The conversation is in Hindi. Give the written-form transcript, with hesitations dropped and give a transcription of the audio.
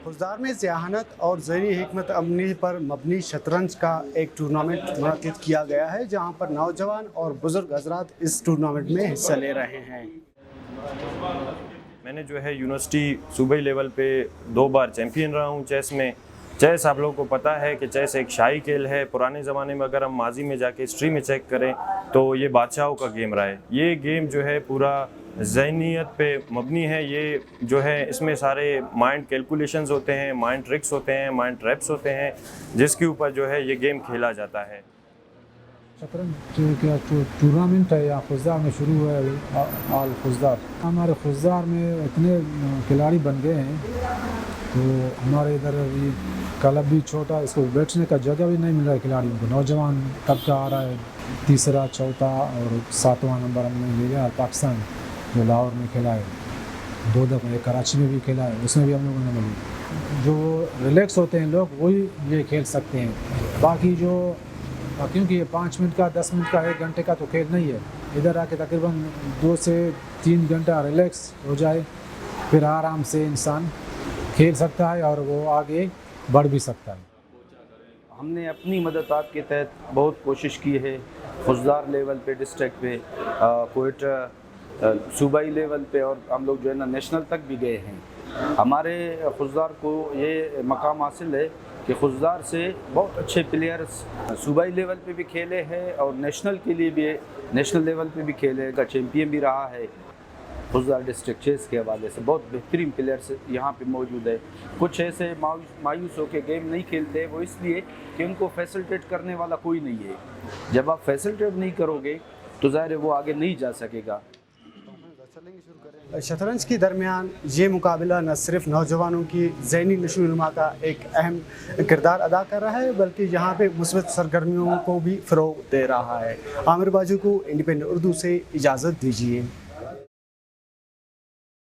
खुजदार में ज़हानत और ज़हनी हिकमत अमली पर मबनी शतरंज का एक टूर्नामेंट मुनक़िद किया गया है, जहां पर नौजवान और बुज़ुर्ग हज़रात इस टूर्नामेंट में हिस्सा ले रहे हैं। मैंने जो है यूनिवर्सिटी सूबाई लेवल पे 2 बार चैम्पियन रहा हूँ चेस में। चेस आप लोगों को पता है कि चेस एक शाही खेल है। पुराने ज़माने में अगर हम माजी में जाके हिस्ट्री में चेक करें तो ये बादशाहों का गेम रहा है। ये गेम जो है पूरा ज़हनियत पे मबनी है। ये जो है इसमें सारे माइंड कैलकुलेशंस होते हैं, माइंड ट्रिक्स होते हैं, माइंड ट्रैप्स होते हैं, जिसके ऊपर जो है ये गेम खेला जाता है। शतरंज का टूर्नामेंट है यहाँ खुजदार में शुरू हुआ है। आल खुजदार हमारे खुजदार में इतने खिलाड़ी बन गए हैं, तो हमारे इधर अभी क्लब भी छोटा, इसको बैठने का जगह भी नहीं मिल रहा है खिलाड़ियों को। नौजवान तबका आ रहा है, तीसरा, चौथा और 7वां नंबर हमने ले लिया। पाकिस्तान जो लाहौर में खेला है, 2 दफ़ा कराची में भी खेला है, उसमें भी हम लोगों ने मिली। जो रिलैक्स होते हैं लोग वही ये खेल सकते हैं। बाकी जो क्योंकि ये 5 मिनट का, 10 मिनट का, 1 घंटे का तो खेल नहीं है। इधर आके तकरीबन 2 से 3 घंटा रिलैक्स हो जाए, फिर आराम से इंसान खेल सकता है और वो आगे बढ़ भी सकता है। हमने अपनी मददात के तहत बहुत कोशिश की है। खुजदार लेवल पे, डिस्ट्रिक्ट पे, कोयटा सूबाई लेवल पे, और हम लोग जो है ना नेशनल तक भी गए हैं। हमारे खुजदार को ये मकाम हासिल है कि खुजदार से बहुत अच्छे प्लेयर्स सूबाई लेवल पे भी खेले हैं और नेशनल के लिए भी, नेशनल लेवल पे भी खेले का चैम्पियन भी रहा है। खुजदार डिस्ट्रिक्ट चेस के हवाले से बहुत बेहतरीन प्लेयर्स यहाँ पे मौजूद है। कुछ ऐसे मायूस होकर गेम नहीं खेलते, वो इसलिए कि उनको फैसिलिटेट करने वाला कोई नहीं है। जब आप फैसिलिटेट नहीं करोगे तो ज़ाहिर है वो आगे नहीं जा सकेगा। शतरंज के दरमियान ये मुकाबला न सिर्फ नौजवानों की ज़हनी नशोनुमा का एक अहम किरदार अदा कर रहा है, बल्कि यहाँ पे मुस्बत सरगर्मियों को भी फ़रोग़ दे रहा है। आमिर बाजू को इंडिपेंडेंट उर्दू से इजाज़त दीजिए।